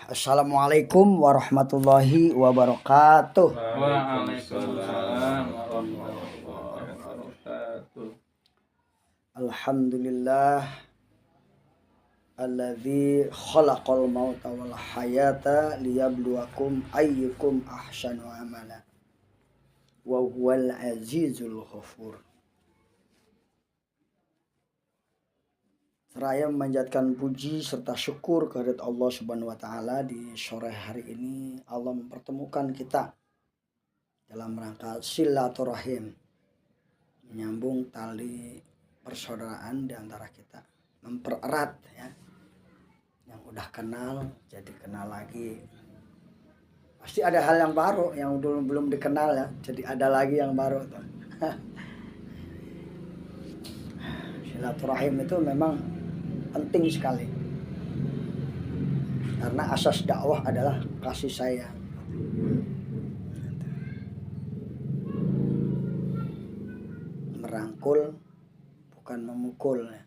Assalamualaikum warahmatullahi wabarakatuh. Waalaikumsalam warahmatullahi wabarakatuh. Alhamdulillah alladzi khalaqal mauta wal hayata liyabluwakum ayyukum ahsanu amala wa huwal azizul ghafur. Seraya memanjatkan puji serta syukur kehadirat Allah Subhanahu wa taala di sore hari ini Allah mempertemukan kita dalam rangka silaturahim, menyambung tali persaudaraan di antara kita, mempererat ya. Yang udah kenal jadi kenal lagi. Pasti ada hal yang baru yang dulu belum dikenal ya, jadi ada lagi yang baru tuh. Silaturahim itu memang penting sekali. Karena asas dakwah adalah kasih sayang. Merangkul bukan memukul ya.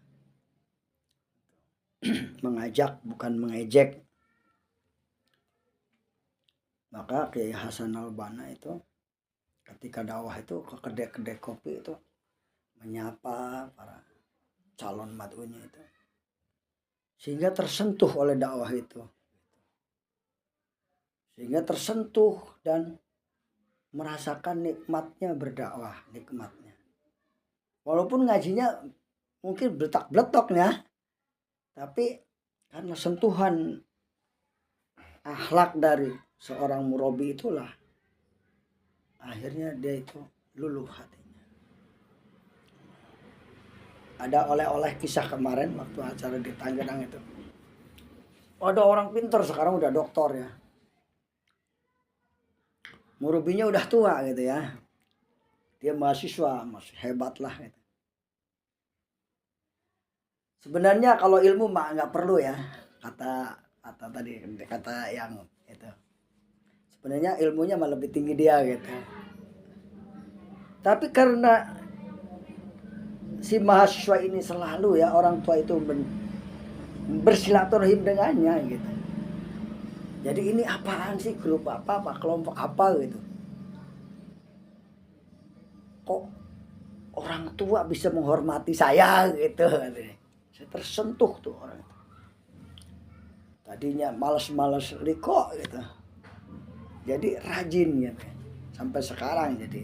Mengajak bukan mengejek. Maka Kiai Hasan Al-Banna itu ketika dakwah itu ke kedai-kedai kopi itu menyapa para calon mad'unya itu, sehingga tersentuh oleh dakwah itu, sehingga tersentuh dan merasakan nikmatnya berdakwah, nikmatnya. Walaupun ngajinya mungkin bletak-bletoknya, tapi karena sentuhan akhlak dari seorang murabi itulah akhirnya dia itu luluh hatinya. Ada oleh-oleh kisah kemarin waktu acara di Tangerang itu. Ada orang pintar sekarang udah doktor ya. Murabinya udah tua gitu ya. Dia mahasiswa, masih hebat lah gitu. Sebenarnya kalau ilmu mah nggak perlu ya, kata yang itu. Sebenarnya ilmunya malah lebih tinggi dia gitu. Tapi karena si mahasiswa ini selalu ya orang tua itu bersilaturahim dengannya gitu. Jadi ini apaan sih, grup apa kelompok apa gitu. Kok orang tua bisa menghormati saya gitu. Saya tersentuh tuh orang itu. Tadinya malas-malas liko gitu. Jadi rajin gitu. Sampai sekarang jadi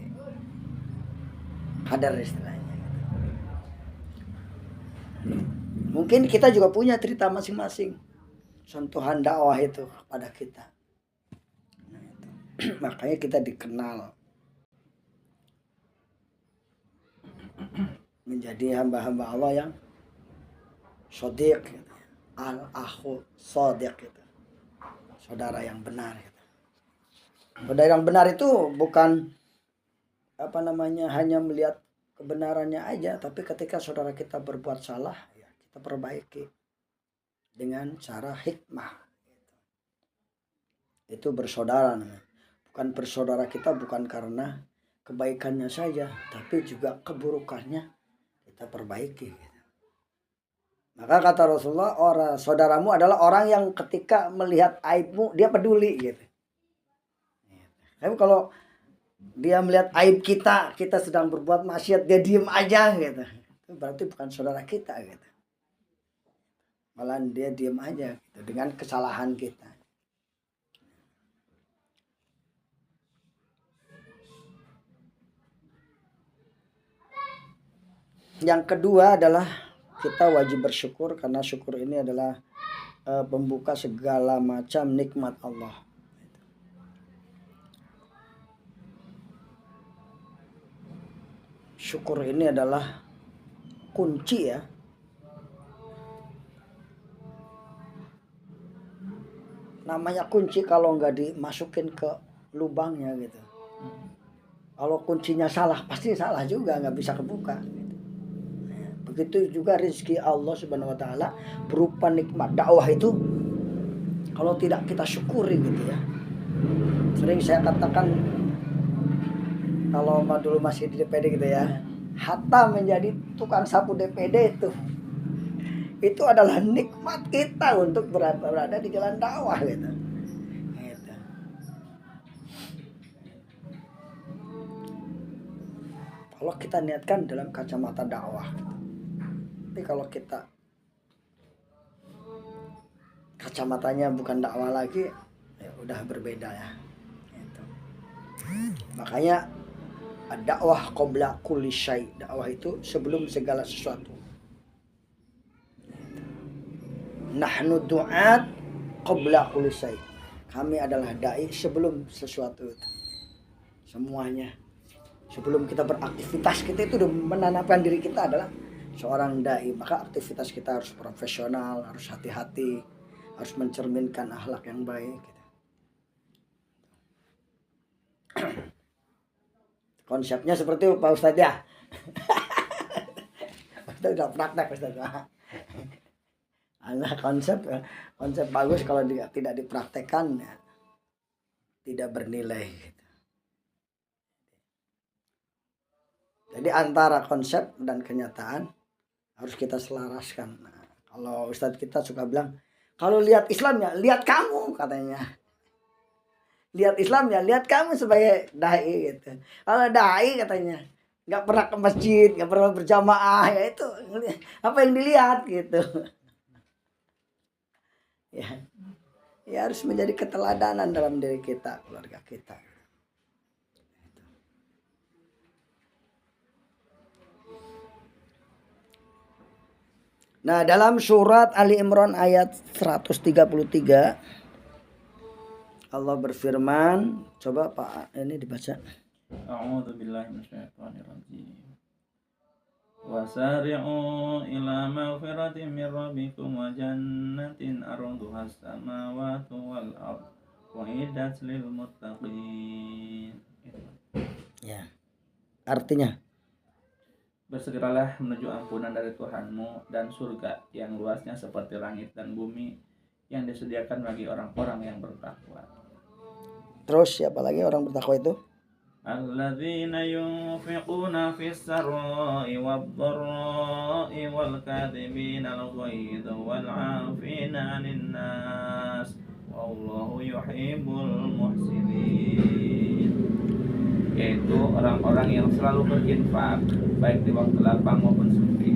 kadar istilahnya. Mungkin kita juga punya cerita masing-masing sentuhan dakwah itu kepada kita. Nah, itu. Makanya kita dikenal menjadi hamba-hamba Allah yang shodiq gitu. Al-akhu shodiq gitu. Saudara yang benar gitu. Saudara yang benar itu bukan hanya melihat kebenarannya aja, tapi ketika saudara kita berbuat salah ya kita perbaiki dengan cara hikmah. Itu bersaudara namanya. Bukan bersaudara kita bukan karena kebaikannya saja, tapi juga keburukannya kita perbaiki gitu. Maka kata Rasulullah, saudaramu adalah orang yang ketika melihat aibmu dia peduli gitu. Tapi kalau dia melihat aib kita sedang berbuat maksiat, dia diem aja gitu, itu berarti bukan saudara kita gitu. Malah dia diem aja gitu dengan kesalahan kita. Yang kedua adalah kita wajib bersyukur, karena syukur ini adalah pembuka segala macam nikmat Allah. Syukur ini adalah kunci ya. Namanya kunci kalau nggak dimasukin ke lubangnya gitu. Kalau kuncinya salah pasti salah juga, nggak bisa kebuka. Gitu. Begitu juga rezeki Allah Subhanahu Wa Taala berupa nikmat dakwah itu, kalau tidak kita syukuri gitu ya. Sering saya katakan kalau dulu masih di DPD gitu ya, Hatta menjadi tukang sapu DPD itu adalah nikmat kita untuk berada di jalan dakwah gitu. Kalau kita niatkan dalam kacamata dakwah. Tapi kalau kita kacamatanya bukan dakwah lagi, ya udah berbeda ya. Gitu. Makanya dakwah qabla kulli syai. Dakwah itu sebelum segala sesuatu. Nahnu du'at qabla kulli syai. Kami adalah dai sebelum sesuatu itu. Semuanya. Sebelum kita beraktivitas, kita itu udah menanamkan diri kita adalah seorang dai. Maka aktivitas kita harus profesional, harus hati-hati, harus mencerminkan akhlak yang baik. Konsepnya seperti itu Pak Ustadz ya. Ustadz udah praktek Ustadz. Nah, konsep bagus kalau tidak dipraktekkan ya, tidak bernilai. Jadi antara konsep dan kenyataan harus kita selaraskan. Nah, kalau Ustadz kita suka bilang, kalau lihat Islam ya lihat kamu katanya. Lihat Islam ya lihat kamu sebagai dai gitu. Kalau dai katanya nggak pernah ke masjid, nggak pernah berjamaah, ya itu apa yang dilihat gitu. Ya harus menjadi keteladanan dalam diri kita, keluarga kita. Nah, dalam surat Ali Imran ayat 133 Allah berfirman, coba Pak ini dibaca. A'udzu billahi minasyaitonir rajim. Wasari'u ila maghfiratin min rabbikum wa jannatin arduha as-samawati wal ardh uiddat lil muttaqin. Ya. Artinya, bersegeralah menuju ampunan dari Tuhanmu dan surga yang luasnya seperti langit dan bumi yang disediakan bagi orang-orang yang bertakwa. Terus siapa lagi orang bertakwa itu? Alladzina yunfiquna fis sarra'i wad-dharra'i wal kadhibina al-ghaidha wal 'afina 'anil nas wallahu yuhibbul muhsinin. Yaitu orang-orang yang selalu berinfak baik di waktu lapang maupun sempit,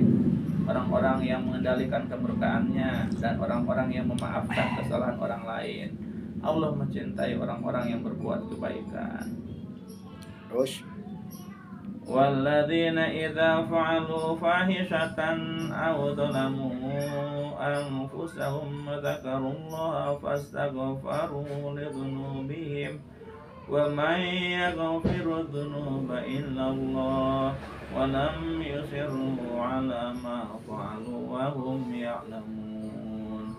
orang-orang yang mengendalikan kemurkaannya, dan orang-orang yang memaafkan kesalahan orang lain. Allah mencintai orang-orang yang berbuat kebaikan. Terus Walladzina idza fa'alu fahishatan aw dhalamu anfusahum dzakarullaha fastaghfaru lidzunubihim wa may yaghfiru dzunuba illallah wa lam yusirru 'ala ma fa'alu wa hum ya'lamun.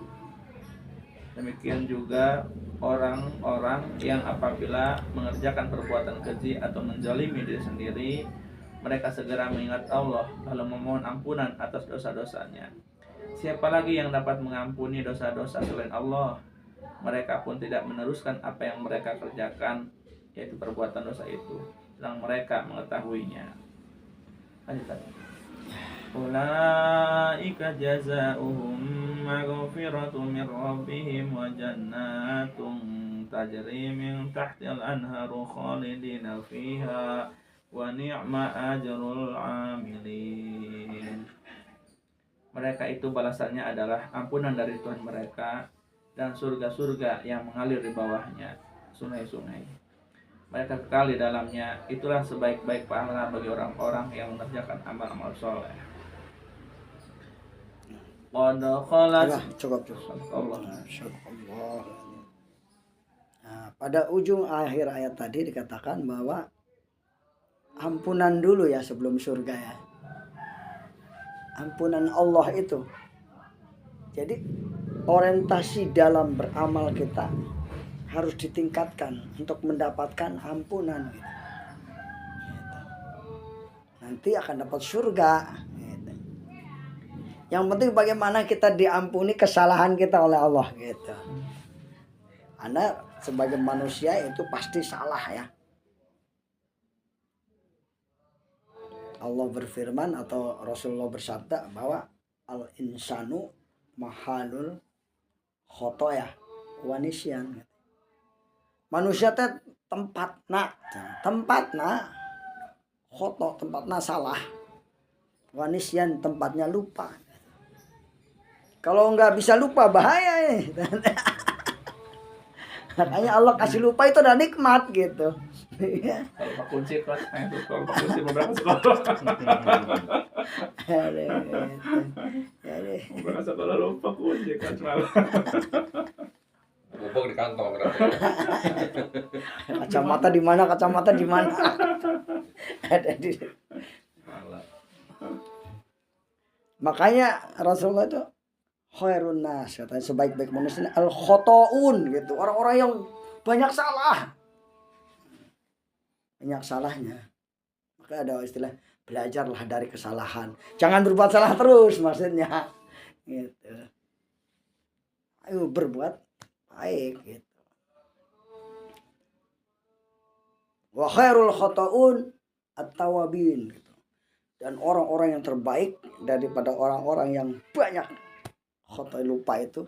Demikian juga orang-orang yang apabila mengerjakan perbuatan keji atau menzalimi diri sendiri, mereka segera mengingat Allah lalu memohon ampunan atas dosa-dosanya. Siapa lagi yang dapat mengampuni dosa-dosa selain Allah? Mereka pun tidak meneruskan apa yang mereka kerjakan, yaitu perbuatan dosa itu, sedang mereka mengetahuinya. Lanjutkan. Ulaika jazaohum maghfiratun min rabbihim wa jannatun tajri min tahtil anharu khalidina fiha wa ni'ma ajrul amilin. Mereka itu balasannya adalah ampunan dari Tuhan mereka dan surga-surga yang mengalir di bawahnya, sungai-sungai. Mereka kekal di dalamnya. Itulah sebaik-baik pahala bagi orang-orang yang mengerjakan amal-amal soleh. cukup. Nah, pada ujung akhir ayat tadi dikatakan bahwa ampunan dulu ya sebelum surga ya. Ampunan Allah itu. Jadi orientasi dalam beramal kita harus ditingkatkan untuk mendapatkan ampunan. Nanti akan dapat surga. Yang penting bagaimana kita diampuni kesalahan kita oleh Allah gitu. Anda sebagai manusia itu pasti salah ya. Allah berfirman atau Rasulullah bersabda bahwa al-insanu mahalul khotoyah wanisyan. Manusia teh tempat nak khoto tempatnya salah, wa nisyan tempatnya lupa. Kalau nggak bisa lupa bahaya nih. Makanya Allah kasih lupa itu udah nikmat gitu. Kalau Pak Kunci kelas itu kalau Pak Kunci beberapa sekolah. Beberapa sekolah lupa kunci kan malah. Bubuk di kantong berarti. Kacamata di mana? Kacamata di mana? Ada di. Malah. Makanya Rasulullah itu khairun nas, katanya sebaik-baik manusia al khotoun gitu, orang-orang yang banyak salah, banyak salahnya. Maka ada istilah belajarlah dari kesalahan, jangan berbuat salah terus maksudnya gitu. Ayo berbuat baik gitu. Wa khairul khotoun at-tawabin gitu. Dan orang-orang yang terbaik daripada orang-orang yang banyak khotoy lupa itu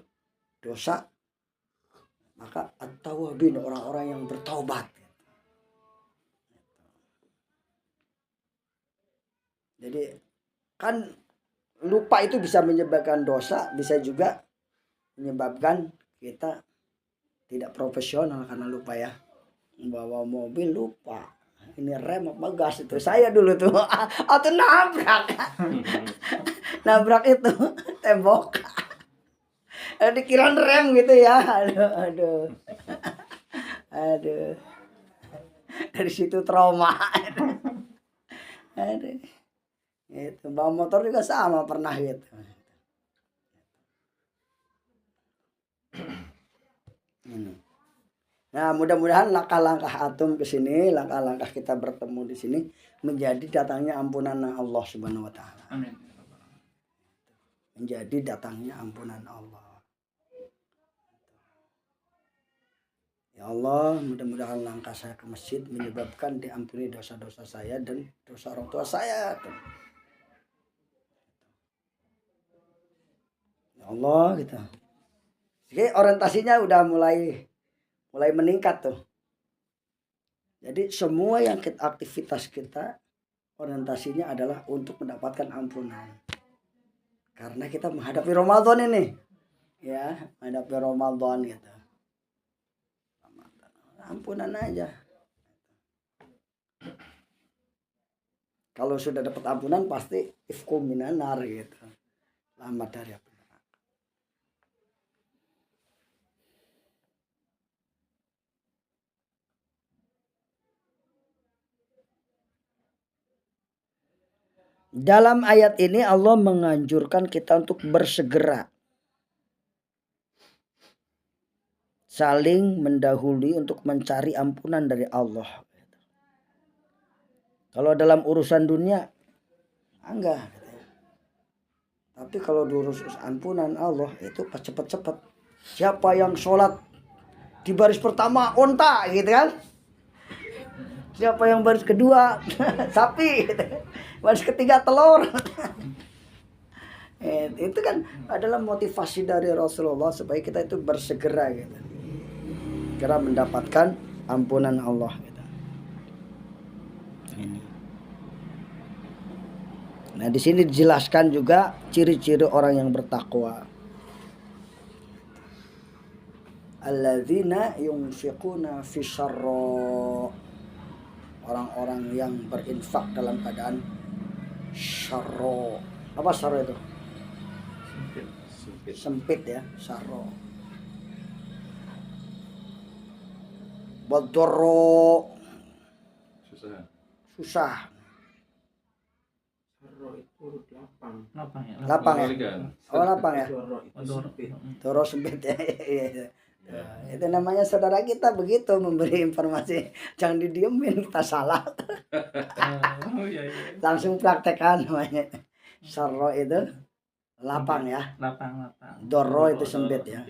dosa, maka at-tawabin orang-orang yang bertaubat. Jadi kan lupa itu bisa menyebabkan dosa, bisa juga menyebabkan kita tidak profesional karena lupa ya. Bawa mobil lupa, ini rem apa gas itu saya dulu tuh atau nabrak itu tembok. Dikira rem gitu ya. Aduh. Dari situ trauma. Aduh. Itu bawa motor juga sama pernah gitu. Nah, mudah-mudahan langkah-langkah atum ke sini, langkah-langkah kita bertemu di sini menjadi datangnya ampunan Allah Subhanahu wa taala. Amin. Menjadi datangnya ampunan Allah. Ya Allah, mudah-mudahan langkah saya ke masjid menyebabkan diampuni dosa-dosa saya dan dosa orang tua saya. Ya Allah, gitu. Jadi orientasinya udah mulai meningkat tuh. Jadi semua yang aktivitas kita orientasinya adalah untuk mendapatkan ampunan. Karena kita menghadapi Ramadan ini. Ya, menghadapi Ramadan gitu. Ampunan aja. Kalau sudah dapat ampunan pasti ifkum minan nar gitu. Selamat dari api neraka. Dalam ayat ini Allah menganjurkan kita untuk bersegera saling mendahului untuk mencari ampunan dari Allah. Kalau dalam urusan dunia enggak. Tapi kalau urusan ampunan Allah itu pas cepet-cepet. Siapa yang sholat di baris pertama onta gitu kan? Siapa yang baris kedua sapi gitu. Baris ketiga telur. Itu kan adalah motivasi dari Rasulullah supaya kita itu bersegera gitu. Segera mendapatkan ampunan Allah gitu. Nah, di sini dijelaskan juga ciri-ciri orang yang bertakwa. Alladzina yunfiquna fi syarra. Orang-orang yang berinfak dalam keadaan syarra. Apa syarra itu? Sempit ya, syarra. Badorro. Susah. Lapang ya. Oh, lapang ya. Doro sempit ya. Itu namanya saudara kita begitu memberi informasi, jangan didiemin, kita salah. Langsung praktekkan namanya. Sarro itu lapang ya. Lapang. Doro itu sempit ya.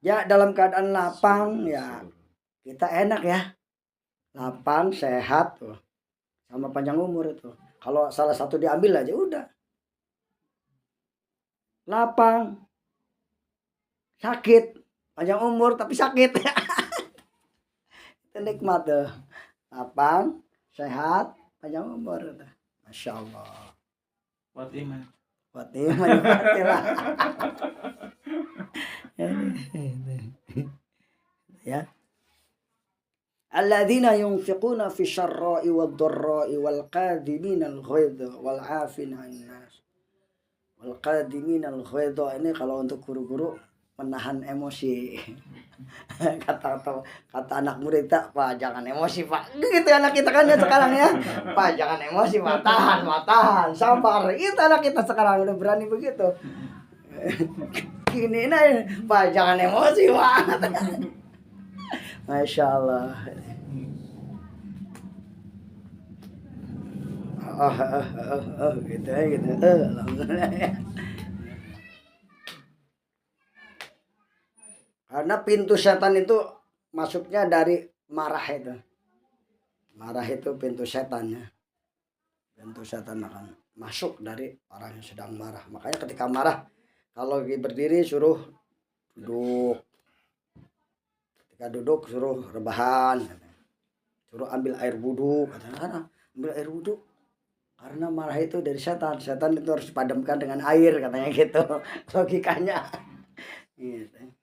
Ya dalam keadaan lapang ya kita enak ya. Lapang, sehat tuh. Sama panjang umur itu. Kalau salah satu diambil aja udah. Lapang, sakit, panjang umur tapi sakit. Itu nikmat tuh. Lapang, sehat, panjang umur. Masya Allah. Fatimah. Fatimah. Ya. Alladzina yunfiquna fi syarra'i wad-dharra'i wal qadhimina al-ghaidha wal 'afina 'anil nas. Wal qadhimina al-ghaidha ini kalau untuk guru-guru menahan emosi. kata anak murid tak, Pak jangan emosi Pak. Gitu anak kita kan ya sekarang ya. Pak jangan emosi Pak, tahan, sabar. Itu anak kita sekarang udah berani begitu. Gini nih, Pak jangan emosi Pak. Masya Allah. Gitu gitu. Alhamdulillah. Karena pintu setan itu masuknya dari marah itu. Marah itu pintu setannya. Pintu setan akan masuk dari orang yang sedang marah. Makanya ketika marah, kalau lagi berdiri suruh duduk. Ketika duduk suruh rebahan. Suruh ambil air wudhu. Katanya ambil air wudhu. Karena marah itu dari setan. Setan itu harus dipadamkan dengan air katanya gitu. Logikanya. Gitu.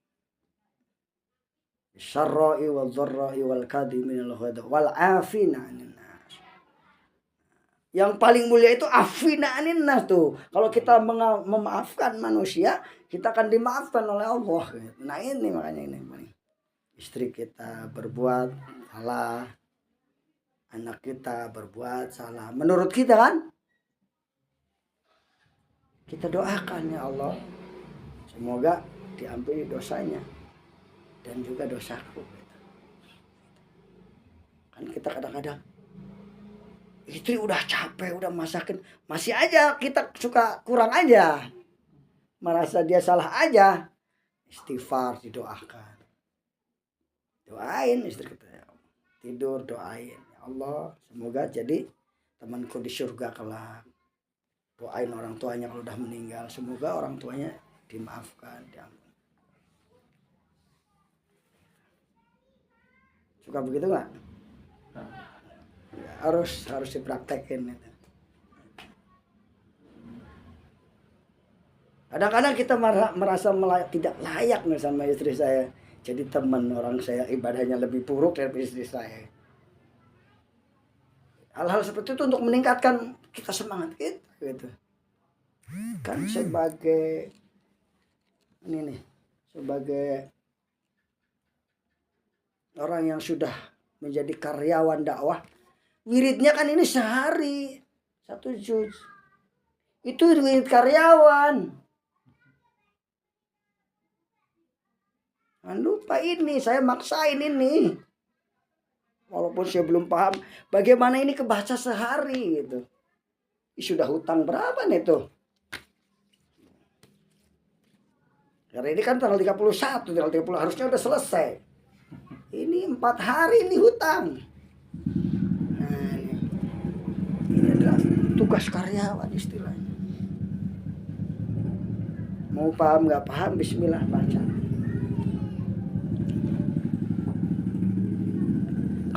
Syarra'i wal dharra'i wal kadhiminal ghaidha wal 'afina 'anil nas. Yang paling mulia itu afina 'anil nas tuh. Kalau kita memaafkan manusia, kita akan dimaafkan oleh Allah. Nah ini makanya ini. Istri kita berbuat salah, anak kita berbuat salah. Menurut kita kan, kita doakan ya Allah, semoga diampuni dosanya. Dan juga dosaku. Kan kita kadang-kadang istri udah capek, udah masakin, masih aja kita suka kurang aja, merasa dia salah aja. Istighfar, didoakan, doain istri kita, tidur doain ya Allah semoga jadi temanku di surga kelak. Doain orang tuanya kalau udah meninggal, semoga orang tuanya dimaafkan, diampuni. Suka begitu nggak? Ya, harus dipraktekin itu. Kadang-kadang kita merasa tidak layak nih sama istri saya. Jadi teman orang saya ibadahnya lebih buruk dari istri saya. Hal-hal seperti itu untuk meningkatkan kita semangat kita gitu. Kan sebagai ini nih, sebagai orang yang sudah menjadi karyawan dakwah, wiridnya kan ini sehari 1 juz. Itu wirid karyawan. Jangan lupa ini, saya maksain ini. Walaupun saya belum paham bagaimana ini kebaca sehari gitu. Sudah hutang berapa nih tuh? Karena ini kan tanggal 31, tanggal 30 harusnya udah selesai. Ini 4 hari ini hutang. Nah, ini adalah tugas karyawan istilahnya. Mau paham nggak paham, bismillah baca.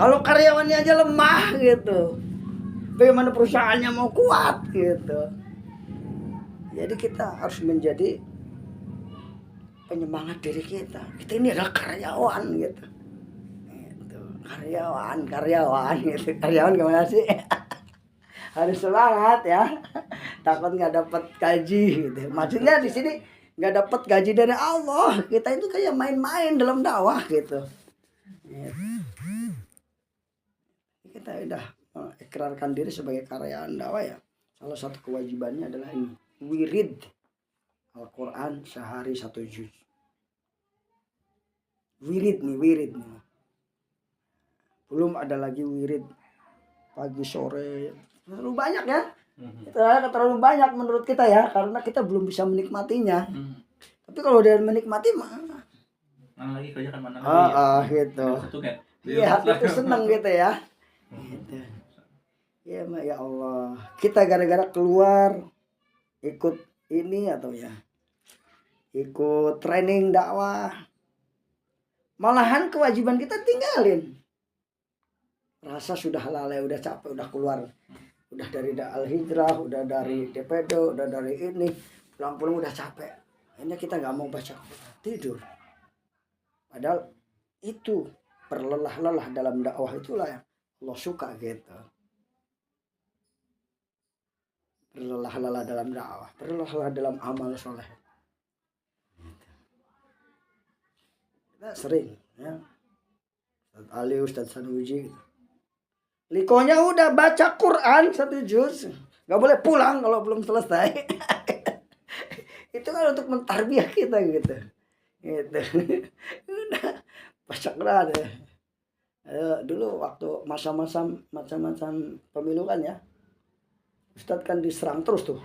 Kalau karyawannya aja lemah gitu, bagaimana perusahaannya mau kuat gitu. Jadi kita harus menjadi penyemangat diri kita. Kita ini adalah karyawan gitu. Karyawan gitu. Karyawan gimana sih? Harus semangat ya. Takut nggak dapat gaji gitu. Maksudnya di sini nggak dapat gaji dari Allah. Kita itu kayak main-main dalam dakwah gitu. Kita udah mengikrarkan diri sebagai karyawan dakwah ya. Salah satu kewajibannya adalah ini, wirid Al-Quran sehari 1 juz. Wirid nih. Belum ada lagi wirid pagi sore. Terlalu banyak ya. Terlalu banyak menurut kita ya, karena kita belum bisa menikmatinya. Tapi kalau dia menikmati mana lagi kerja kan mana lagi. Gitu. Iya, hati itu senang gitu ya. Gitu. Ya Allah. Kita gara-gara keluar ikut ini atau ya ikut training dakwah, malahan kewajiban kita tinggalin. rasa sudah lalai, udah capek, udah keluar, udah dari Al-Hijrah, udah dari DPD, udah dari ini, pulang-pulang udah capek. Ini kita nggak mau baca Quran, tidur. Padahal itu berlelah-lelah dalam dakwah, itulah yang Allah suka gitu. Berlelah-lelah dalam dakwah, berlelah-lelah dalam amal soleh. Kita sering ya, Ustaz Ali, Ustaz Sanuji gitu. Likonya udah baca Quran 1 juz, nggak boleh pulang kalau belum selesai. Itu kan untuk mentarbiah kita gitu. Gitu. Udah baca Quran ya. Dulu waktu masa-masa macam-macam pemilu kan ya, Ustadz kan diserang terus tuh.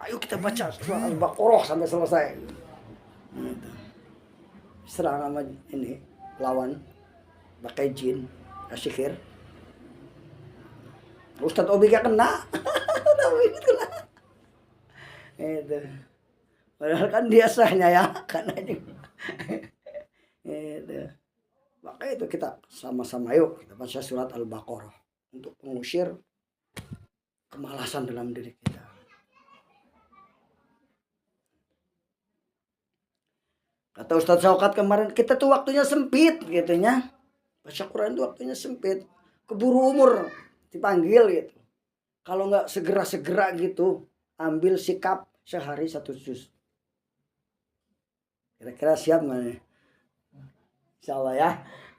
Ayo kita baca surah Al-Baqarah sampai selesai. Gitu. Serang sama ini lawan pakai jin, sihir. Ustadz Obi gak kena. Kena. Itu. Padahal kan dia sahnya ya, karena juga. Itu. Maka itu kita sama-sama yuk kita baca surat Al-Baqarah untuk mengusir kemalasan dalam diri kita. Kata Ustadz Syaukat kemarin, kita tuh waktunya sempit gitu ya. Baca Quran tuh waktunya sempit. Keburu umur dipanggil gitu. Kalau nggak segera-segera gitu, ambil sikap sehari 1 juz. Kira-kira siap nggak nih? Insya Allah ya.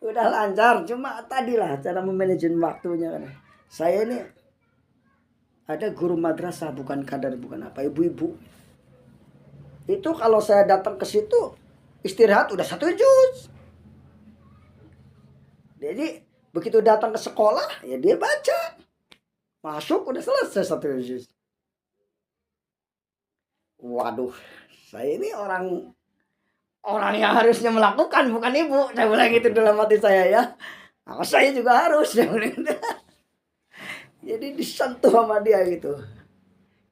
Udah lancar, cuma tadilah cara memanajemen waktunya kan. Saya ini ada guru madrasah, bukan kadar, bukan apa, ibu-ibu. Itu kalau saya datang ke situ, istirahat udah 1 juz. Jadi begitu datang ke sekolah ya dia baca, masuk udah selesai 1 juz. Waduh, saya ini orang yang harusnya melakukan, bukan ibu. Saya bilang gitu dalam hati saya ya. Nah, saya juga harus. Jadi disentuh sama dia gitu.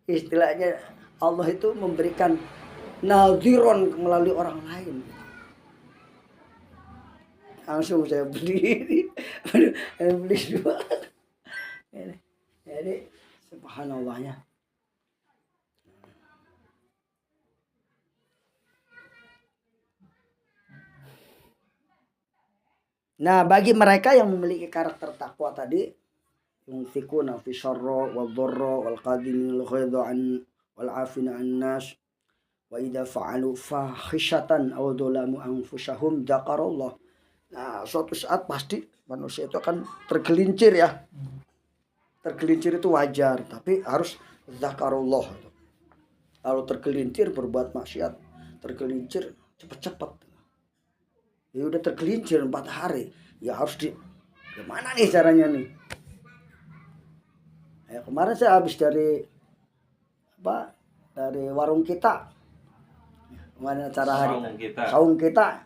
Istilahnya Allah itu memberikan nadhiron melalui orang lain. Langsung saya beli 2. Jadi subhanallahnya. Nah, bagi mereka yang memiliki karakter takwa tadi, yunfikuna fi syarra wal dharra wal qadiminal ghaidha an wal afina an-nas wa idza fa'alu fahishatan aw dzalamu anfusahum dzakarallah. Nah, suatu saat pasti manusia itu akan tergelincir ya. Tergelincir itu wajar, tapi harus dzakarullah. Kalau tergelincir berbuat maksiat, tergelincir cepat-cepat. Ya udah tergelincir 4 hari, ya harus gimana nih caranya nih? Ya, kemarin saya habis dari warung kita, kemarin acara hari saung kita,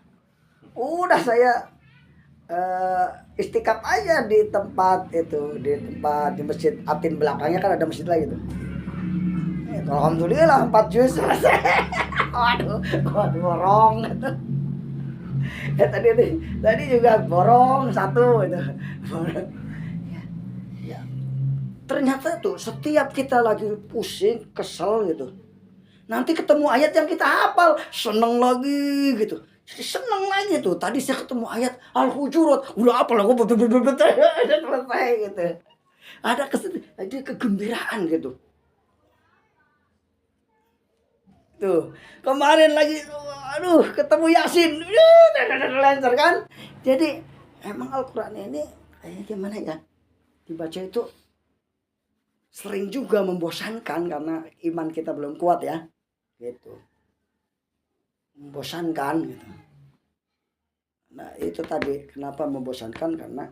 udah saya istikaf aja di tempat itu, di masjid Atin belakangnya kan ada masjid lagi tuh. Alhamdulillah 4 juz selesai. Waduh borong gitu. Ya tadi juga borong 1 gitu. Ya. Ternyata tuh setiap kita lagi pusing, kesel gitu, nanti ketemu ayat yang kita hafal, seneng lagi gitu. Jadi seneng lagi tuh. Tadi saya ketemu ayat Al-Hujurat, udah hafal aku selesai gitu. Ada kegembiraan gitu. Tuh, kemarin lagi aduh ketemu Yasin, lancar kan. Jadi emang Al-Quran ini kayaknya gimana ya, dibaca itu sering juga membosankan karena iman kita belum kuat ya gitu, membosankan gitu. Nah itu tadi kenapa membosankan, karena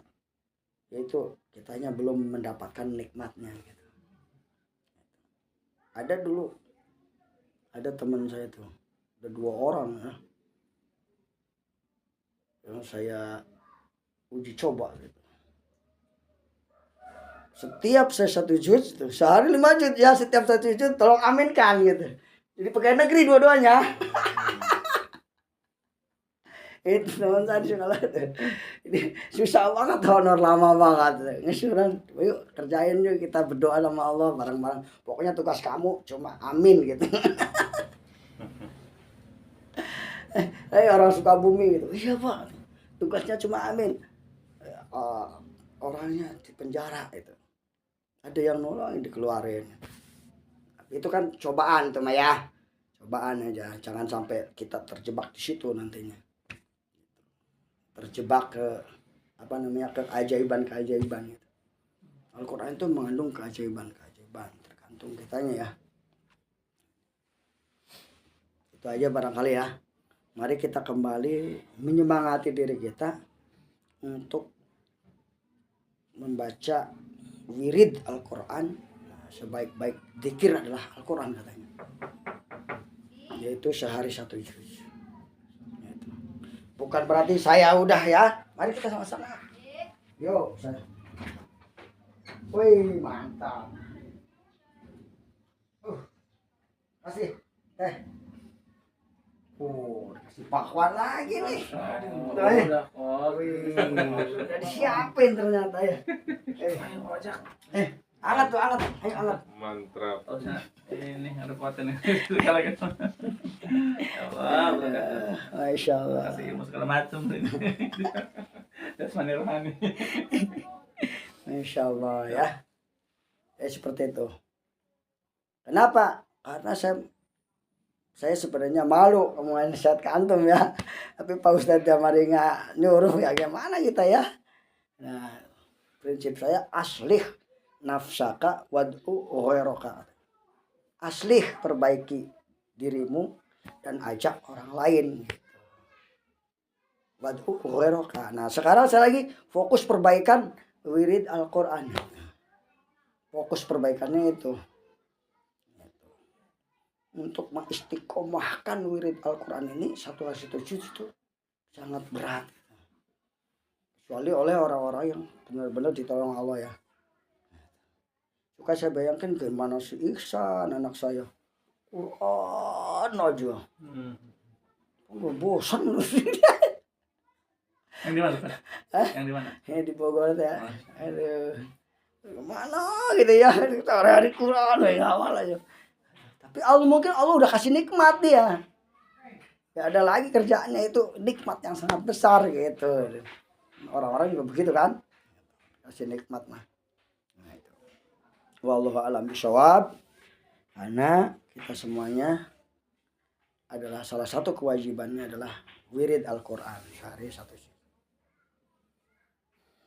yaitu kitanya belum mendapatkan nikmatnya gitu. Ada teman saya tuh, ada 2 orang ya, yang saya uji coba gitu. Setiap saya 1 juz tuh, sehari 5 juz ya, setiap 1 juz tolong aminkan gitu. Jadi pegawai negeri dua-duanya. Itu teman saya di sekolah tuh. Ini susah banget honor lama banget. Ngesuran, yuk kerjain yuk kita berdoa sama Allah bareng-bareng. Pokoknya tugas kamu cuma amin gitu. Orang Sukabumi gitu. Iya Pak, tugasnya cuma amin. Orangnya di penjara itu. Ada yang nolong dikeluarin. Itu kan cobaan tuh Mah ya. Cobaan aja, jangan sampai kita terjebak di situ nantinya. Terjebak ke keajaiban gitu. Al-Quran itu mengandung keajaiban tergantung kitanya ya. Itu aja barangkali ya. Mari kita kembali menyemangati diri kita untuk membaca wirid Al-Quran. Sebaik-baik zikir adalah Al-Quran katanya, yaitu sehari 1 juz. Bukan berarti saya udah ya. Mari kita sama-sama. Yo, saya. Wih, mantap. Kasih teh. Kasih bakwan lagi nih. Udah disiapin ternyata ya. Anget tuh, anget. Ayo anget. Mantap. Ini ada kuatnya nih. Kalau gitu. Allah, Masya Allah. kasih ilmu segala macam tuh ini. Jasmani rohani. Masya Allah ya. Seperti itu. Kenapa? Karena saya sebenarnya malu ngomongin nasihat ke antum ya. Tapi Pak Ustadz Jamari nggak nyuruh ya, gimana kita ya. Nah, prinsip saya aslih nafsaka wad'u ghairaka. Aslih, perbaiki dirimu dan ajak orang lain. Wad'u ghairaka. Nah, sekarang saya lagi fokus perbaikan wirid Al-Quran. Fokus perbaikannya itu untuk mengistiqomahkan wirid Al-Quran ini 1 hari 1 juz itu sangat berat. Kecuali oleh orang-orang yang benar-benar ditolong Allah ya. Suka saya bayangkan gimana si Ihsan anak saya. Quran aja. Udah bosan. Yang di mana, Pak? Yang di mana? Di Bogor ya. Aduh. Kemana gitu ya. Kita hari Quran ya awal aja. Tapi mungkin Allah udah kasih nikmat dia. Ya ada lagi kerjaannya itu nikmat yang sangat besar gitu. Orang-orang juga begitu kan. Kasih nikmat mah. Nah itu. Wallahu a'lam bishawab. Karena kita semuanya adalah salah satu kewajibannya adalah wirid Al-Quran sehari 1 juz.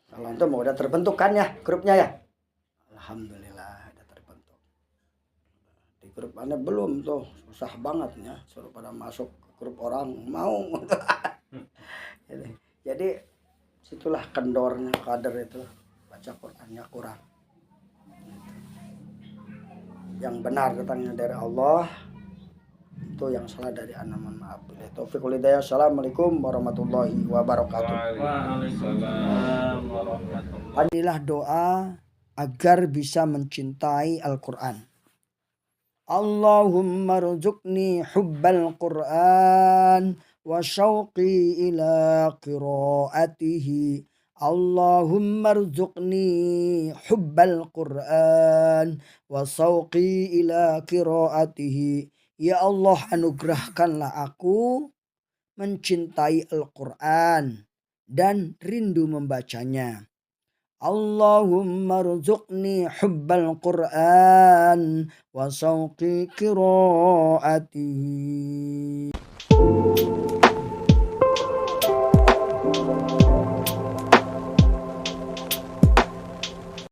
Kalau itu mau udah terbentuk kan ya grupnya ya. Alhamdulillah udah terbentuk. Di grup Anda belum tuh, susah banget ya. Suruh pada masuk ke grup orang mau. Jadi situlah kendornya kader itu, baca Qurannya kurang. Yang benar datangnya dari Allah, itu yang salah dari ana, mohon maaf. Taufiq wal hidayah. Assalamualaikum warahmatullahi wabarakatuh. Waalaikumsalam warahmatullahi. Inilah doa agar bisa mencintai Al-Quran. Allahumma rzuqni hubbal Quran wa syauqi ila qiraatihi. Allahumma rzuqni hubbal Quran wa syauqi ila qiraatihi. Ya Allah, anugerahkanlah aku mencintai Al-Quran dan rindu membacanya. Allahumma rzuqni hubbal Quran wa syauqi qiraatihi.